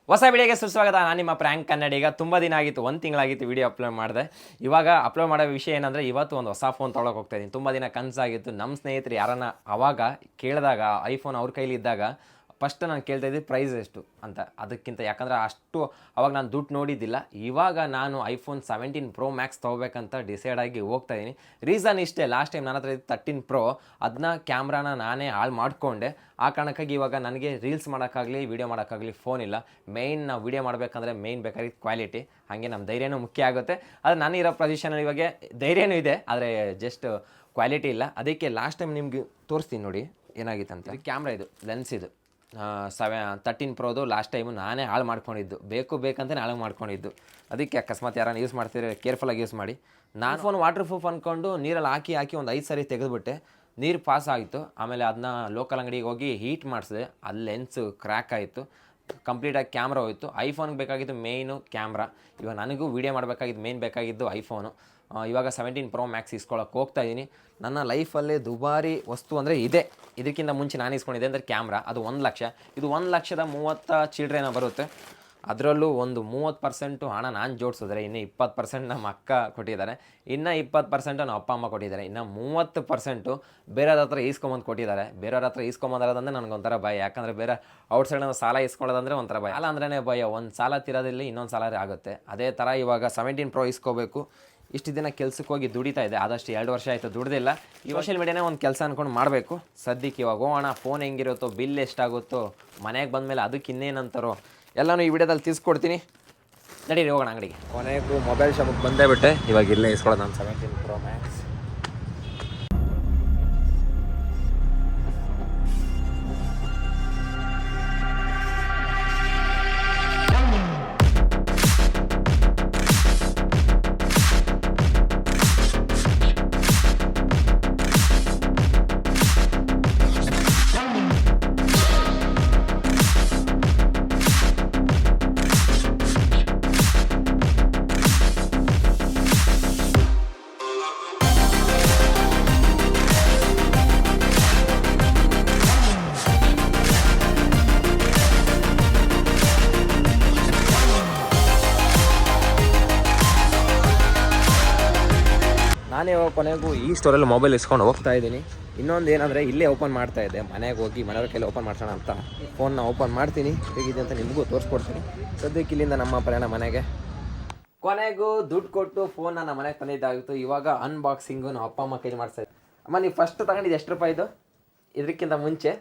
ಹೊಸ ವಿಡಿಯೋಗೆ ಸುಸ್ವಾಗತ. ನಾನು ನಿಮ್ಮ ಪ್ರ್ಯಾಂಕ್ ಕನ್ನಡಿಗ. ತುಂಬ ದಿನ ಆಗಿತ್ತು, ಒಂದು ತಿಂಗಳಾಗಿತ್ತು ವಿಡಿಯೋ ಅಪ್ಲೋಡ್ ಮಾಡಿದೆ. ಇವಾಗ ಅಪ್ಲೋಡ್ ಮಾಡೋ ವಿಷಯ ಏನಂದರೆ, ಇವತ್ತು ಒಂದು ಹೊಸ ಫೋನ್ ತೊಗೊಳಕ್ಕೆ ಹೋಗ್ತಾ ಇದ್ದೀನಿ. ತುಂಬ ದಿನ ಕನಸಾಗಿತ್ತು. ನಮ್ಮ ಸ್ನೇಹಿತರು ಯಾರನ್ನ ಅವಾಗ ಕೇಳಿದಾಗ ಐಫೋನ್ ಅವ್ರ ಕೈಲಿ ಇದ್ದಾಗ ಫಸ್ಟ್ ನಾನು ಕೇಳ್ತಾ ಇದ್ದೆ ಪ್ರೈಸ್ ಎಷ್ಟು ಅಂತ. ಅದಕ್ಕಿಂತ ಯಾಕಂದರೆ ಅಷ್ಟು ಅವಾಗ ನಾನು ದುಡ್ಡು ನೋಡಿದ್ದಿಲ್ಲ. ಇವಾಗ ನಾನು ಐಫೋನ್ 17 Pro Max ತೊಗೋಬೇಕಂತ ಡಿಸೈಡ್ ಆಗಿ ಹೋಗ್ತಾ ಇದ್ದೀನಿ. ರೀಸನ್ ಇಷ್ಟೇ, ಲಾಸ್ಟ್ ಟೈಮ್ ನನ್ನ ಹತ್ರ ಇದ್ದು 13 Pro, ಅದನ್ನ ಕ್ಯಾಮ್ರಾನ ನಾನೇ ಹಾಳು ಮಾಡಿಕೊಂಡೆ. ಆ ಕಾರಣಕ್ಕಾಗಿ ಇವಾಗ ನನಗೆ ರೀಲ್ಸ್ ಮಾಡೋಕ್ಕಾಗಲಿ ವೀಡಿಯೋ ಮಾಡೋಕ್ಕಾಗಲಿ ಫೋನ್ ಇಲ್ಲ. ಮೇಯ್ನ್ ನಾವು ವೀಡಿಯೋ ಮಾಡಬೇಕಂದ್ರೆ ಮೇಯ್ನ್ ಬೇಕಾಗಿದ್ದು ಕ್ವಾಲಿಟಿ. ಹಾಗೆ ನಮ್ಮ ಧೈರ್ಯನೂ ಮುಖ್ಯ ಆಗುತ್ತೆ. ಆದರೆ ನಾನಿರೋ ಪೊಸಿಷನಲ್ಲಿ ಇವಾಗ ಧೈರ್ಯನೂ ಇದೆ, ಆದರೆ ಜಸ್ಟ್ ಕ್ವಾಲಿಟಿ ಇಲ್ಲ. ಅದಕ್ಕೆ ಲಾಸ್ಟ್ ಟೈಮ್ ನಿಮ್ಗೆ ತೋರಿಸ್ತೀನಿ ನೋಡಿ ಏನಾಗಿತ್ತಂತ. ಕ್ಯಾಮ್ರಾ ಇದು, ಲೆನ್ಸ್ ಇದು 13 Proದು ಲಾಸ್ಟ್ ಟೈಮು ನಾನೇ ಹಾಳು ಮಾಡ್ಕೊಂಡಿದ್ದು, ಬೇಕಂತಲೇ ಹಾಳು ಮಾಡ್ಕೊಂಡಿದ್ದು. ಅದಕ್ಕೆ ಅಕಸ್ಮಾತ್ ಯಾರನ್ನ ಯೂಸ್ ಮಾಡ್ತಿದ್ರೆ ಕೇರ್ಫುಲ್ಲಾಗಿ ಯೂಸ್ ಮಾಡಿ. ನಾನು ಫೋನ್ ವಾಟರ್ ಪ್ರೂಫ್ ಅಂದ್ಕೊಂಡು ನೀರಲ್ಲಿ ಹಾಕಿ ಒಂದು 5 ಸರಿ ತೆಗೆದುಬಿಟ್ಟೆ. ನೀರು ಪಾಸ್ ಆಯಿತು. ಆಮೇಲೆ ಅದನ್ನ ಲೋಕಲ್ ಅಂಗಡಿಗೆ ಹೋಗಿ ಹೀಟ್ ಮಾಡಿಸಿದೆ. ಅಲ್ಲಿ ಲೆನ್ಸು ಕ್ರ್ಯಾಕ್ ಆಯಿತು. ಕಂಪ್ಲೀಟಾಗಿ ಕ್ಯಾಮ್ರಾ ಹೋಯಿತು. ಐಫೋನ್ಗೆ ಬೇಕಾಗಿದ್ದು ಮೇಯ್ನು ಕ್ಯಾಮ್ರಾ. ಇವಾಗ ನನಗೂ ವೀಡಿಯೋ ಮಾಡಬೇಕಾಗಿದ್ದು ಮೇಯ್ನ್ ಬೇಕಾಗಿದ್ದು ಐಫೋನು. ಇವಾಗ 17 Pro Max ಇಸ್ಕೊಳ್ಳೋಕೆ ಹೋಗ್ತಾ ಇದ್ದೀನಿ. ನನ್ನ ಲೈಫಲ್ಲೇ ದುಬಾರಿ ವಸ್ತು ಅಂದರೆ ಇದೆ. ಇದಕ್ಕಿಂತ ಮುಂಚೆ ನಾನು ಇಸ್ಕೊಂಡಿದ್ದೆ ಅಂದರೆ ಕ್ಯಾಮ್ರಾ, ಅದು 1 ಲಕ್ಷ. ಇದು 1,30,000 ಚಿಲ್ಡ್ರೇನ ಬರುತ್ತೆ. ಅದರಲ್ಲೂ ಒಂದು 30% ಹಣ ನಾನು ಜೋಡಿಸಿದ್ರೆ, ಇನ್ನು 20% ನಮ್ಮ ಅಕ್ಕ ಕೊಟ್ಟಿದ್ದಾರೆ, ಇನ್ನು 20% ನಮ್ಮ ಅಪ್ಪ ಅಮ್ಮ ಕೊಟ್ಟಿದ್ದಾರೆ, ಇನ್ನು 30% ಬೇರೆಯವ್ರ ಹತ್ರ ಈಸ್ಕೊಂಬಂದು ಕೊಟ್ಟಿದ್ದಾರೆ. ಬೇರೆಯವ್ರ ಹತ್ರ ಈಸ್ಕೊಂಬಂದಿರೋದಂದರೆ ನನಗೊಂಥರ ಭಯ. ಯಾಕಂದರೆ ಬೇರೆ ಔಟ್ಸೈಡ್ ಸಾಲ ಇಸ್ಕೊಳ್ಳೋದಂದರೆ ಒಂಥರ ಭಯ. ಸಾಲ ಅಂದ್ರೇ ಭಯ. ಒಂದು ಸಾಲ ತೀರೋದಿಲ್ಲ, ಇನ್ನೊಂದು ಸಾಲ ಆಗುತ್ತೆ. ಅದೇ ಥರ ಇವಾಗ 17 Pro ಇಸ್ಕೋಬೇಕು. ಇಷ್ಟು ದಿನ ಕೆಲ್ಸಕ್ಕೆ ಹೋಗಿ ದುಡಿತಾ ಇದೆ, ಆದಷ್ಟು 2 ವರ್ಷ ಆಯಿತು ದುಡ್ದಿಲ್ಲ. ಈ ಸೋಷಿಯಲ್ ಮೀಡಿಯಾನೇ ಒಂದು ಕೆಲಸ ಅಂದ್ಕೊಂಡು ಮಾಡಬೇಕು. ಸದ್ಯಕ್ಕೆ ಇವಾಗ ಹೋಗೋಣ. ಫೋನ್ ಹೆಂಗಿರುತ್ತೋ, ಬಿಲ್ ಎಷ್ಟಾಗುತ್ತೋ, ಮನೆಗೆ ಬಂದಮೇಲೆ ಅದಕ್ಕೆ ಇನ್ನೇನಂತಾರೋ ಎಲ್ಲನೂ ಈ ವಿಡಿಯೋದಲ್ಲಿ ತಿಳಿಸ್ಕೊಡ್ತೀನಿ. ನಡೀರಿ ಹೋಗೋಣ ಅಂಗಡಿಗೆ. ಕೊನೆಗೂ ಮೊಬೈಲ್ ಶಾಪಿಗೆ ಬಂದೇ ಬಿಟ್ಟೆ. ಇವಾಗ ಇಲ್ಲೇ ಇಸ್ಕೊಳ್ಳೋದು ನಾನು 17 Pro Max. ನಾನೇ ಕೊನೆಗೂ ಈ ಸ್ಟೋರಲ್ಲಿ ಮೊಬೈಲ್ ಇಸ್ಕೊಂಡು ಹೋಗ್ತಾ ಇದ್ದೀನಿ. ಇನ್ನೊಂದು ಏನಂದರೆ, ಇಲ್ಲೇ ಓಪನ್ ಮಾಡ್ತಾ ಇದ್ದೆ. ಮನೆಗೆ ಹೋಗಿ ಮನೆಯವ್ರ ಕೈಲಿ ಓಪನ್ ಮಾಡ್ಸೋಣ ಅಂತ ಫೋನ್ನ ಓಪನ್ ಮಾಡ್ತೀನಿ. ಹೇಗಿದೆ ಅಂತ ನಿಮಗೂ ತೋರಿಸ್ಕೊಡ್ತೀನಿ. ಸದ್ಯಕ್ಕೆ ಇಲ್ಲಿಂದ ನಮ್ಮ ಪ್ರಯಾಣ ಮನೆಗೆ. ಕೊನೆಗೂ ದುಡ್ಡು ಕೊಟ್ಟು ಫೋನ್ನ ನಮ್ಮ ಮನೆಗೆ ತಂದಿದ್ದಾಗಿತ್ತು. ಇವಾಗ ಅನ್ಬಾಕ್ಸಿಂಗು ನಮ್ಮ ಅಪ್ಪ ಅಮ್ಮ ಕೈಲಿ ಮಾಡ್ತಾ ಇದ್ದೆ. ಅಮ್ಮ, ನೀವು ಫಸ್ಟ್ ತಗೊಂಡಿದ್ದು ಎಷ್ಟು ರೂಪಾಯಿದು? ಇದಕ್ಕಿಂತ ಮುಂಚೆ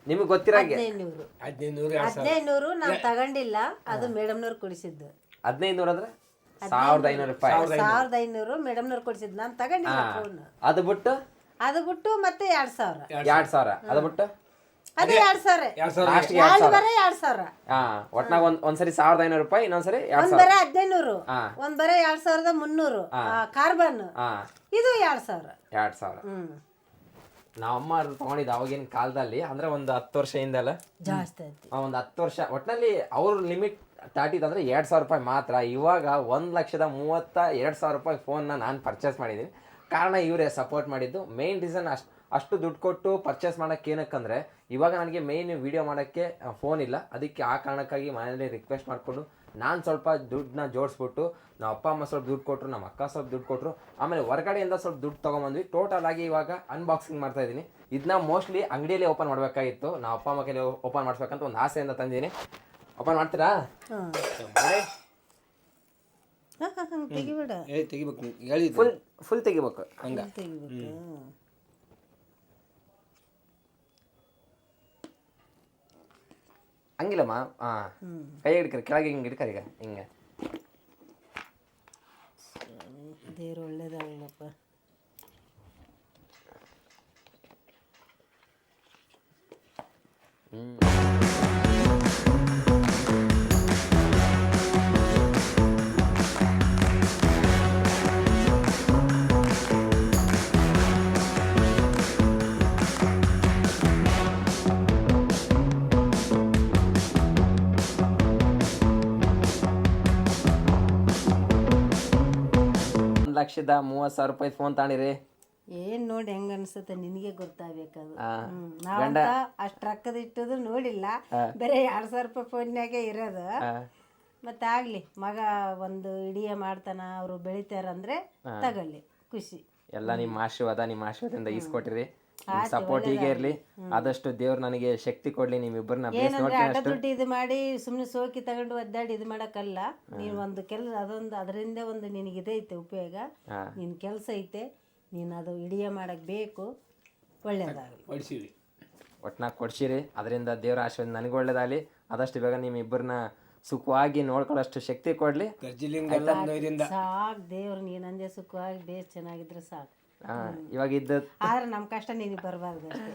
ನಿಮಗೆ ಗೊತ್ತಿರಾಗೆ 1500 ನಾವು ತಗೊಂಡಿಲ್ಲ, ಅದು ಮೇಡಮ್ನವ್ರು ಕೊಡಿಸಿದ್ದು. 1500 ಅಂದರೆ 1500 ರೂಪಾಯಿ. 1500 ಮೇಡಮ್ನವ್ರು ಕೊಡಿಸಿದ್ದು, ನಾನು ತಗೊಂಡಿಲ್ಲ ಫೋನ್. ಅದು ಬಿಟ್ಟು ಮತ್ತೆ 2000. 2000 ಅದು ಬಿಟ್ಟು ಅದೇ 2000 ಲಾಸ್ಟ್ 2000. ಒಟ್ನಾಗ ಒಂದ್ಸರಿ 1500 ರೂಪಾಯಿ, ಇನ್ನೊಂದ್ಸರಿ ಒಂದ್ ಬರ 1500, ಒಂದ್ ಬರ 2300 ಕಾರ್ಬನ್, ಇದು 2000. ನಾವಮ್ಮ ತಗೊಂಡಿದ್ದು ಅವಾಗಿನ ಕಾಲದಲ್ಲಿ, ಅಂದ್ರೆ ಒಂದು 10 ವರ್ಷ ಹಿಂದೆಲ್ಲ ಜಾಸ್ತಿ ಆಯ್ತು. ಒಂದು 10 ವರ್ಷ ಒಟ್ಟಿನಲ್ಲಿ ಅವ್ರ ಲಿಮಿಟ್ ದಾಟಿದಂದ್ರೆ 2000 ರೂಪಾಯಿ ಮಾತ್ರ. ಇವಾಗ 1,32,000 ರೂಪಾಯಿ ಫೋನ್ನ ನಾನು ಪರ್ಚೇಸ್ ಮಾಡಿದ್ದೀನಿ. ಕಾರಣ ಇವರೇ ಸಪೋರ್ಟ್ ಮಾಡಿದ್ದು. ಮೇಯ್ನ್ ರೀಸನ್ ಅಷ್ಟು ದುಡ್ಡು ಕೊಟ್ಟು ಪರ್ಚೇಸ್ ಮಾಡೋಕ್ಕೆ ಏನಕ್ಕಂದರೆ, ಇವಾಗ ನನಗೆ ಮೇಯ್ನ್ ವೀಡಿಯೋ ಮಾಡೋಕ್ಕೆ ಫೋನ್ ಇಲ್ಲ. ಅದಕ್ಕೆ ಆ ಕಾರಣಕ್ಕಾಗಿ ಮನೇಲಿ ರಿಕ್ವೆಸ್ಟ್ ಮಾಡಿಕೊಂಡು ನಾನು ಸ್ವಲ್ಪ ದುಡ್ಡನ್ನ ಜೋಡಿಸ್ಬಿಟ್ಟು, ನಮ್ಮ ಅಪ್ಪ ಅಮ್ಮ ಸ್ವಲ್ಪ ದುಡ್ಡು ಕೊಟ್ಟರು, ನಮ್ಮ ಅಕ್ಕ ಸ್ವಲ್ಪ ದುಡ್ಡು ಕೊಟ್ಟರು, ಆಮೇಲೆ ಹೊರಗಡೆಯಿಂದ ಸ್ವಲ್ಪ ದುಡ್ಡು ತೊಗೊಂಬಂದ್ವಿ. ಟೋಟಲ್ ಆಗಿ ಇವಾಗ ಅನ್ಬಾಕ್ಸಿಂಗ್ ಮಾಡ್ತಾ ಇದ್ದೀನಿ. ಇದನ್ನ ಮೋಸ್ಟ್ಲಿ ಅಂಗಡಿಯಲ್ಲಿ ಓಪನ್ ಮಾಡಬೇಕಾಗಿತ್ತು. ನಾವು ಅಪ್ಪ ಅಮ್ಮ ಕೈಲಿ ಓಪನ್ ಮಾಡಿಸ್ಬೇಕಂತ ಒಂದು ಆಸೆಯಿಂದ ತಂದಿದ್ದೀನಿ. ಓಪನ್ ಮಾಡ್ತೀರಾ? ಫುಲ್ ತೆಗಿಬೇಕು. ಹಂಗಿಲ್ಲಮ್ಮ. ಕೈ ಹಿಡ್ಕರಿ, ಕೆಳಗೆ ಹಿಂಗೆ ಹಿಡ್ಕರಿ. ಈಗ ಹಿಂಗೆ ದೇವ್ರು ಒಳ್ಳೇದಾಗಲಪ್ಪ. $1,30,000 ರೂಪಾಯಿ ಫೋನ್ ತಗೊಂಡಿರಿ. ಏನ್ ನೋಡಿ ಹೆಂಗ ಅನ್ಸುತ್ತೆ ನಿನಗೆ ಗೊತ್ತಾಗಬೇಕದು. ನಾವಂತ ಅಷ್ಟ್ ರೊಕ್ಕದ ಇಟ್ಟದು ನೋಡಿಲ್ಲ, ಬೇರೆ 2,000 ರೂಪಾಯಿ ಫೋನ್ಯಾಗೆ ಇರೋದು. ಮತ್ತೆ ಆಗ್ಲಿ, ಮಗ ಒಂದು ಇಡಿಯ ಮಾಡ್ತಾನ, ಅವರು ಬೆಳಿತಾರಂದ್ರೆ ತಗೊಳ್ಳಿ, ಖುಷಿ. ಎಲ್ಲ ನಿಮ್ಮ ಆಶೀರ್ವಾದದಿಂದ ಈಸ್ಕೊಟ್ಟಿರಿ. ಸಪೋರ್ಟ್ ಹೀಗೆ ಇರ್ಲಿ. ಆದಷ್ಟು ದೇವ್ರು ನನಗೆ ಶಕ್ತಿ ಕೊಡ್ಲಿ. ನಿಮ್ಮಿಬ್ಬರನ್ನ ಏನಂದ್ರೆ ಅಡ್ಡ ದುಡ್ಡು ಇದು ಮಾಡಿ ಸುಮ್ಮನೆ ಸೋಕಿ ತಗೊಂಡು ಒದ್ದಾಡಿ ಇದು ಮಾಡಕ್ಕಲ್ಲ. ನೀನ್ ಒಂದು ಕೆಲಸ ಅದರಿಂದ ಒಂದು ನಿನಗೆ ಇದೈತೆ ಉಪಯೋಗ, ನಿನ್ ಕೆಲಸ ಐತೆ, ನೀನು ಅದು ಇಡಿಯ ಮಾಡಕ್ ಬೇಕು. ಒಳ್ಳೇದಾಗಲಿ. ಒಟ್ನಾಗ ಕೊಡ್ಸಿರಿ. ಅದರಿಂದ ದೇವ್ರ ಆಶೀರ್ವಾದ ನನಗೆ ಒಳ್ಳೇದಾಗಲಿ. ಆದಷ್ಟು ಬೇಗ ನಿಮ್ಮಿಬ್ಬರನ್ನ ಸುಖವಾಗಿ ನೋಡ್ಕೊಳ್ಳೋಷ್ಟು ಶಕ್ತಿ ಕೊಡ್ಲಿ. ಸಾಕು ದೇವ್ರು ನೀನಂದೆ ಸುಖವಾಗಿ ಬೇಸ್ ಚೆನ್ನಾಗಿದ್ರೆ ಸಾಕು. ಇವಾಗ ಇದ್ದ ಆದ್ರೆ ನಮ್ ಕಷ್ಟ ನಿನಗೆ ಬರಬಾರ್ದು ಅಷ್ಟೇ.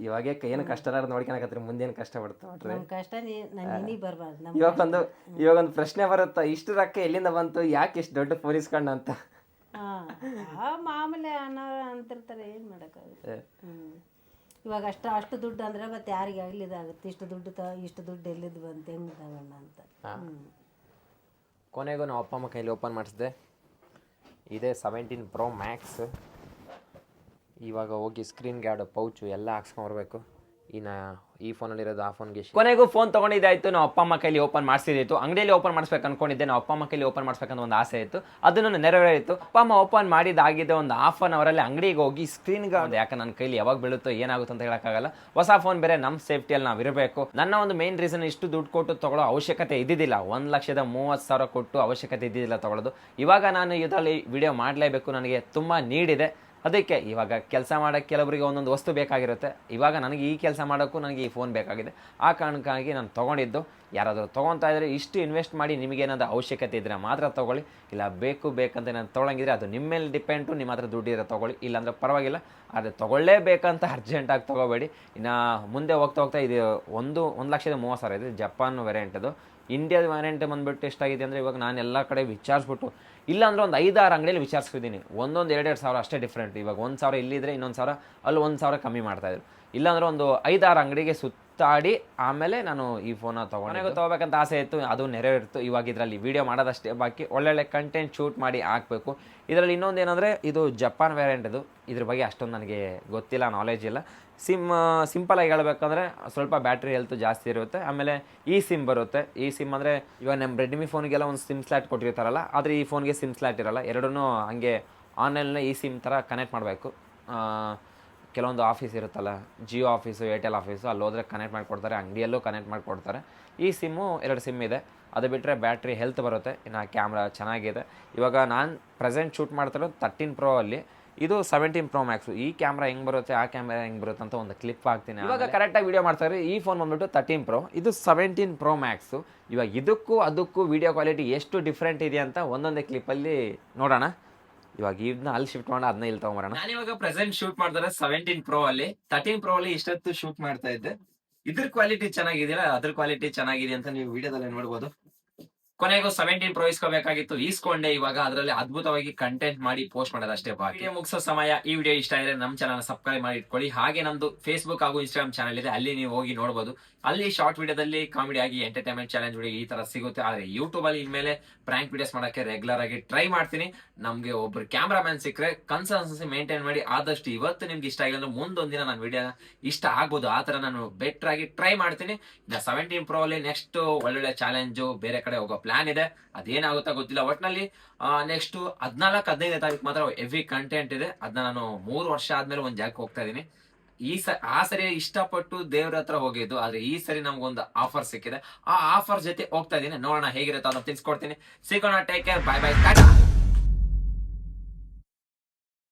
ಇವಾಗ ಏನು ಕಷ್ಟ ನೋಡ್ಕೊಳಕತ್ರಿ, ಮುಂದೇನು ಕಷ್ಟ ಬರ್ತದೆ ನಮ್ ಕಷ್ಟ ನಿನಗೆ ಬರಬಾರ್ದು. ಇವಾಗೊಂದು ಪ್ರಶ್ನೆ ಬರುತ್ತಾ, ಇಷ್ಟು ರೊಕ್ಕ ಎಲ್ಲಿಂದ ಬಂತು, ಯಾಕೆ ಇಷ್ಟು ದೊಡ್ಡ ಪೊಲೀಸ್ಕಂಡ ಅಂತ? ಮಾಮೂಲಿ ಅನ್ನೋರು ಅಂತಿರ್ತಾರೆ, ಏನ್ ಮಾಡಕ್ಕಾಗುತ್ತೆ. ಇವಾಗ ಅಷ್ಟು ದುಡ್ಡು ಅಂದ್ರೆ ಮತ್ತೆ ಯಾರಿಗೆ ಆಗ್ಲಿ ಇದಾಗುತ್ತೆ. ಇಷ್ಟು ದುಡ್ಡು ಎಲ್ಲಿದ್ದು ಬಂತು, ಹೆಂಗ್ ತಗೋಣ ಅಂತ. ಕೊನೆಗೂ ನಾವು ಅಪ್ಪ ಅಮ್ಮ ಕೈಲಿ ಓಪನ್ ಮಾಡಿಸಿದೆ. ಇದೇ 17 Pro Max. ಇವಾಗ ಹೋಗಿ ಸ್ಕ್ರೀನ್ ಗಾರ್ಡು, ಪೌಚು ಎಲ್ಲ ಹಾಕ್ಸ್ಕೊಂಬರ್ಬೇಕು. ಇನ್ನು ಈ ಫೋನಲ್ಲಿರೋದು ಆ ಫೋನ್ಗೆ. ಕೊನೆಗೂ ಫೋನ್ ತೊಗೊಂಡಿದ್ದಾಯಿತು. ನಾವು ಅಪ್ಪ ಅಮ್ಮ ಕೈಲಿ ಓಪನ್ ಮಾಡಿಸಿದಿತ್ತು. ಅಂಗಡಿಯಲ್ಲಿ ಓಪನ್ ಮಾಡಿಸ್ಬೇಕು ಅನ್ಕೊಂಡಿದ್ದೆ. ನಾವು ಅಪ್ಪ ಅಮ್ಮ ಕೈಲಿ ಓಪನ್ ಮಾಡಿಸ್ಬೇಕಂತ ಒಂದು ಆಸೆ ಇತ್ತು, ಅದನ್ನು ನೆರವೇರಿತ್ತು. ಅಪ್ಪ ಅಮ್ಮ ಓಪನ್ ಮಾಡಿದ್ದಾಗಿದೆ ಒಂದು 1/2 ಅವರಲ್ಲಿ ಅಂಗಡಿಗೆ ಹೋಗಿ ಸ್ಕ್ರೀನ್ ಗಾರ್ಡ್, ಯಾಕೆ ನನ್ನ ಕೈಲಿ ಯಾವಾಗ ಬೀಳುತ್ತೋ ಏನಾಗುತ್ತೆ ಅಂತ ಹೇಳೋಕ್ಕಾಗಲ್ಲ. ಹೊಸ ಫೋನ್ ಬೇರೆ, ನಮ್ಮ ಸೇಫ್ಟಿಯಲ್ಲಿ ನಾವು ಇರಬೇಕು. ನನ್ನ ಒಂದು ಮೇನ್ ರೀಸನ್, ಇಷ್ಟು ದುಡ್ಡು ಕೊಟ್ಟು ತೊಗೊಳ್ಳೋ ಅವಶ್ಯಕತೆ ಇದ್ದಿದ್ದಿಲ್ಲ. 1,30,000 ಕೊಟ್ಟು ಅವಶ್ಯಕತೆ ಇದ್ದಿದ್ದಿಲ್ಲ ತೊಗೊಳ್ಳೋದು. ಇವಾಗ ನಾನು ಇದರಲ್ಲಿ ವಿಡಿಯೋ ಮಾಡಲೇಬೇಕು, ನನಗೆ ತುಂಬ ನೀಡಿದೆ. ಅದಕ್ಕೆ ಇವಾಗ ಕೆಲಸ ಮಾಡೋಕ್ಕೆ ಕೆಲವರಿಗೆ ಒಂದೊಂದು ವಸ್ತು ಬೇಕಾಗಿರುತ್ತೆ. ಇವಾಗ ನನಗೆ ಈ ಕೆಲಸ ಮಾಡೋಕ್ಕೂ ನನಗೆ ಈ ಫೋನ್ ಬೇಕಾಗಿದೆ. ಆ ಕಾರಣಕ್ಕಾಗಿ ನಾನು ತೊಗೊಂಡಿದ್ದು. ಯಾರಾದರೂ ತೊಗೊತಾ ಇದ್ದರೆ ಇಷ್ಟು ಇನ್ವೆಸ್ಟ್ ಮಾಡಿ ನಿಮಗೇನಾದರೂ ಅವಶ್ಯಕತೆ ಇದ್ದರೆ ಮಾತ್ರ ತೊಗೊಳ್ಳಿ. ಇಲ್ಲ ಬೇಕಂತ ನಾನು ತೊಗೊಳಂಗಿದ್ರೆ ಅದು ನಿಮ್ಮ ಮೇಲೆ ಡಿಪೆಂಡು. ನಿಮ್ಮ ಹತ್ರ ದುಡ್ಡಿರೋ ತೊಗೊಳ್ಳಿ, ಇಲ್ಲಾಂದರೆ ಪರವಾಗಿಲ್ಲ. ಆದರೆ ತೊಗೊಳ್ಳೇಬೇಕಂತ ಅರ್ಜೆಂಟಾಗಿ ತೊಗೋಬೇಡಿ. ಇನ್ನು ಮುಂದೆ ಹೋಗ್ತಾ ಇದು 1,30,000 ಇದೆ. ಜಪಾನ್ ವೇರಿಯಂಟದು. ಇಂಡಿಯಾದ ವೇರಿಯಂಟ್ ಬಂದುಬಿಟ್ಟು ಎಷ್ಟಾಗಿದೆ ಅಂದರೆ, ಇವಾಗ ನಾನು ಎಲ್ಲ ಕಡೆ ವಿಚಾರಿಸ್ಬಿಟ್ಟು, ಇಲ್ಲಾಂದ್ರೆ ಒಂದು 5-6 ಅಂಗಡಿಯಲ್ಲಿ ವಿಚಾರಿಸ್ತಿದ್ದೀನಿ. 1,2,2 ಸಾವಿರ ಅಷ್ಟೇ ಡಿಫ್ರೆಂಟ್. ಇವಾಗ 1,000 ಇಲ್ಲಿದ್ರೆ ಇನ್ನೊಂದು 1,000 ಅಲ್ಲಿ 1,000 ಕಮ್ಮಿ ಮಾಡ್ತಾಯಿದ್ರು. ಇಲ್ಲಾಂದ್ರೆ ಒಂದು 5-6 ಅಂಗಡಿಗೆ ಸುತ್ತಾಡಿ ಆಮೇಲೆ ನಾನು ಈ ಫೋನ ತೊಗೋಬೇಕಂತ ಆಸೆ ಇತ್ತು, ಅದು ನೆರವೇರಿತ್ತು. ಇವಾಗ ಇದರಲ್ಲಿ ವೀಡಿಯೋ ಮಾಡೋದಷ್ಟೇ ಬಾಕಿ. ಒಳ್ಳೊಳ್ಳೆ ಕಂಟೆಂಟ್ ಶೂಟ್ ಮಾಡಿ ಹಾಕಬೇಕು. ಇದರಲ್ಲಿ ಇನ್ನೊಂದು ಏನಂದರೆ, ಇದು ಜಪಾನ್ ವೇರಿಯಂಟ್. ಇದ್ರ ಬಗ್ಗೆ ಅಷ್ಟೊಂದು ನನಗೆ ಗೊತ್ತಿಲ್ಲ, ನಾಲೆಜ್ ಇಲ್ಲ. ಸಿಂಪಲಾಗಿ ಹೇಳ್ಬೇಕಂದ್ರೆ ಸ್ವಲ್ಪ ಬ್ಯಾಟ್ರಿ ಹೆಲ್ತ್ ಜಾಸ್ತಿ ಇರುತ್ತೆ. ಆಮೇಲೆ ಈ ಸಿಮ್ ಬರುತ್ತೆ. ಈ ಸಿಮ್ ಅಂದರೆ ಇವಾಗ ನಮ್ಮ ರೆಡ್ಮಿ ಫೋನ್ಗೆಲ್ಲ ಒಂದು ಸಿಮ್ ಸ್ಲಾಟ್ ಕೊಟ್ಟಿರ್ತಾರಲ್ಲ, ಆದರೆ ಈ ಫೋನ್ಗೆ ಸಿಮ್ ಸ್ಲಾಟ್ ಇರೋಲ್ಲ. ಎರಡೂ ಹಂಗೆ ಆನ್ಲೈನಲ್ಲಿ ಈ ಸಿಮ್ ಥರ ಕನೆಕ್ಟ್ ಮಾಡಬೇಕು. ಕೆಲವೊಂದು ಆಫೀಸ್ ಇರುತ್ತಲ್ಲ, ಜಿಯೋ ಆಫೀಸು, ಏರ್ಟೆಲ್ ಆಫೀಸು, ಅಲ್ಲಿ ಹೋದರೆ ಕನೆಕ್ಟ್ ಮಾಡಿಕೊಡ್ತಾರೆ. ಅಂಗಡಿಯಲ್ಲೂ ಕನೆಕ್ಟ್ ಮಾಡಿಕೊಡ್ತಾರೆ. ಈ ಸಿಮ್ಮು 2 ಸಿಮ್ ಇದೆ. ಅದು ಬಿಟ್ಟರೆ ಬ್ಯಾಟ್ರಿ ಹೆಲ್ತ್ ಬರುತ್ತೆ. ಇನ್ನು ಕ್ಯಾಮ್ರಾ ಚೆನ್ನಾಗಿದೆ. ಇವಾಗ ನಾನು ಪ್ರೆಸೆಂಟ್ ಶೂಟ್ ಮಾಡ್ತಿರೋದು 13 Pro ಅಲ್ಲಿ. ಇದು 17 Pro Max. ಈ ಕ್ಯಾಮ್ರಾ ಹೆಂಗೆ ಬರುತ್ತೆ, ಆ ಕ್ಯಾಮ್ರಾ ಹೆಂಗೆ ಬರುತ್ತೆ ಅಂತ ಒಂದು ಕ್ಲಿಪ್ ಹಾಕ್ತೀನಿ. ಇವಾಗ ಕರೆಕ್ಟಾಗಿ ವೀಡಿಯೋ ಮಾಡ್ತಾರೆ. ಈ ಫೋನ್ ಬಂದ್ಬಿಟ್ಟು 13 Pro, ಇದು 17 Pro Max. ಇವಾಗ ಅದಕ್ಕೂ ವೀಡಿಯೋ ಕ್ವಾಲಿಟಿ ಎಷ್ಟು ಡಿಫ್ರೆಂಟ್ ಇದೆ ಅಂತ ಒಂದೊಂದೇ ಕ್ಲಿಪ್ಪಲ್ಲಿ ನೋಡೋಣ. ಇವಾಗ ಇದನ್ನ ಅಲ್ಲಿ ಶಿಫ್ಟ್ ಮಾಡೋಣ, ಅದನ್ನ ಇಲ್ಲಿ ತಗೊಂಬರೋಣ. ನಾನಿವಾಗ ಪ್ರೆಸೆಂಟ್ ಶೂಟ್ ಮಾಡ್ತಾರೆ 17 Pro ಅಲ್ಲಿ. 13 Pro ಅಲ್ಲಿ ಇಷ್ಟೊತ್ತು ಶೂಟ್ ಮಾಡ್ತಾ ಇದ್ದೆ. ಇದ್ರ ಕ್ವಾಲಿಟಿ ಚೆನ್ನಾಗಿದೆಯಲ್ಲ, ಅದ್ರ ಕ್ವಾಲಿಟಿ ಚೆನ್ನಾಗಿದೆ ಅಂತ ನೀವು ವಿಡಿಯೋದಲ್ಲಿ ನೋಡ್ಬೋದು. ಕೊನೆಗೂ 17 Pro ಇಸ್ಕೋಬೇಕಾಗಿತ್ತು, ಈಸ್ಕೊಂಡೆ. ಇವಾಗ ಅದರಲ್ಲಿ ಅದ್ಭುತವಾಗಿ ಕಂಟೆಂಟ್ ಮಾಡಿ ಪೋಸ್ಟ್ ಮಾಡೋದು ಅಷ್ಟೇ ಬಾಕಿ. ವಿಡಿಯೋ ಮುಗಿಸೋ ಸಮಯ. ಈ ವಿಡಿಯೋ ಇಷ್ಟ ಆದರೆ ನಮ್ಮ ಚಾನಲ್ ಸಬ್ಸ್ಕ್ರೈಬ್ ಮಾಡಿ ಇಟ್ಕೊಳ್ಳಿ. ಹಾಗೆ ನಮ್ದು ಫೇಸ್ಬುಕ್ ಹಾಗೂ ಇನ್ಸ್ಟಾಗ್ರಾಮ್ ಚಾನಲ್ ಇದೆ, ಅಲ್ಲಿ ನೀವು ಹೋಗಿ ನೋಡಬಹುದು. ಅಲ್ಲಿ ಶಾರ್ಟ್ ವಿಡಿಯೋದಲ್ಲಿ ಕಾಮಿಡಿ ಆಗಿ ಎಂಟರ್ಟೈನ್ಮೆಂಟ್ ಚಾಲೆಂಜ್ ವಿಡಿಯೋ ಈ ತರ ಸಿಗುತ್ತೆ. ಆದ್ರೆ ಯೂಟ್ಯೂಬ್ ಅಲ್ಲಿ ಇನ್ಮೇಲೆ ಪ್ರಾಂಕ್ ವಿಡಿಯೋಸ್ ಮಾಡಕ್ಕೆ ರೆಗ್ಯುಲರ್ ಆಗಿ ಟ್ರೈ ಮಾಡ್ತೀನಿ. ನಮ್ಗೆ ಒಬ್ರು ಕ್ಯಾಮ್ರಾಮನ್ ಸಿಕ್ಕರೆ ಕನ್ಸಿಸ್ಟೆನ್ಸಿ ಮೇಂಟೈನ್ ಮಾಡಿ ಆದಷ್ಟು ಇವತ್ತು ನಿಮ್ಗೆ ಇಷ್ಟ ಆಗಿಲ್ಲ ಅಂದ್ರೆ ಮುಂದೊಂದಿನ ನನ್ನ ವಿಡಿಯೋ ಇಷ್ಟ ಆಗ್ಬೋದು. ಆ ತರ ನಾನು ಬೆಟರ್ ಆಗಿ ಟ್ರೈ ಮಾಡ್ತೀನಿ. 17 Pro ಅಲ್ಲಿ ನೆಕ್ಸ್ಟ್ ಒಳ್ಳೊಳ್ಳೆ ಚಾಲೆಂಜು ಬೇರೆ ಕಡೆ ಹೋಗೋ ಪ್ಲಾನ್ ಇದೆ. ಅದೇನಾಗುತ್ತಾ ಗೊತ್ತಿಲ್ಲ. ಒಟ್ನಲ್ಲಿ ನೆಕ್ಸ್ಟ್ 14-15 ತಾರೀಕು ಮಾತ್ರ ಹೆವಿ ಕಂಟೆಂಟ್ ಇದೆ. ಅದನ್ನ ನಾನು 3 ವರ್ಷ ಆದ್ಮೇಲೆ ಒಂದ್ ಜಾಗಕ್ಕೆ ಹೋಗ್ತಾ ಇದೀನಿ. ಆ ಸರಿ ಇಷ್ಟಪಟ್ಟು ದೇವ್ರ ಹತ್ರ ಹೋಗಿದ್ದು, ಆದ್ರೆ ಈ ಸರಿ ನಮ್ಗೊಂದು ಆಫರ್ ಸಿಕ್ಕಿದೆ. ಆ ಆಫರ್ ಜೊತೆ ಹೋಗ್ತಾ ಇದೀನಿ. ನೋಡೋಣ ಹೇಗಿರುತ್ತೆ ಅದನ್ನ ತಿಳಿಸ್ಕೊಡ್ತೀನಿ. ಸಿಗೋಣ. Take care. Bye bye. Tata.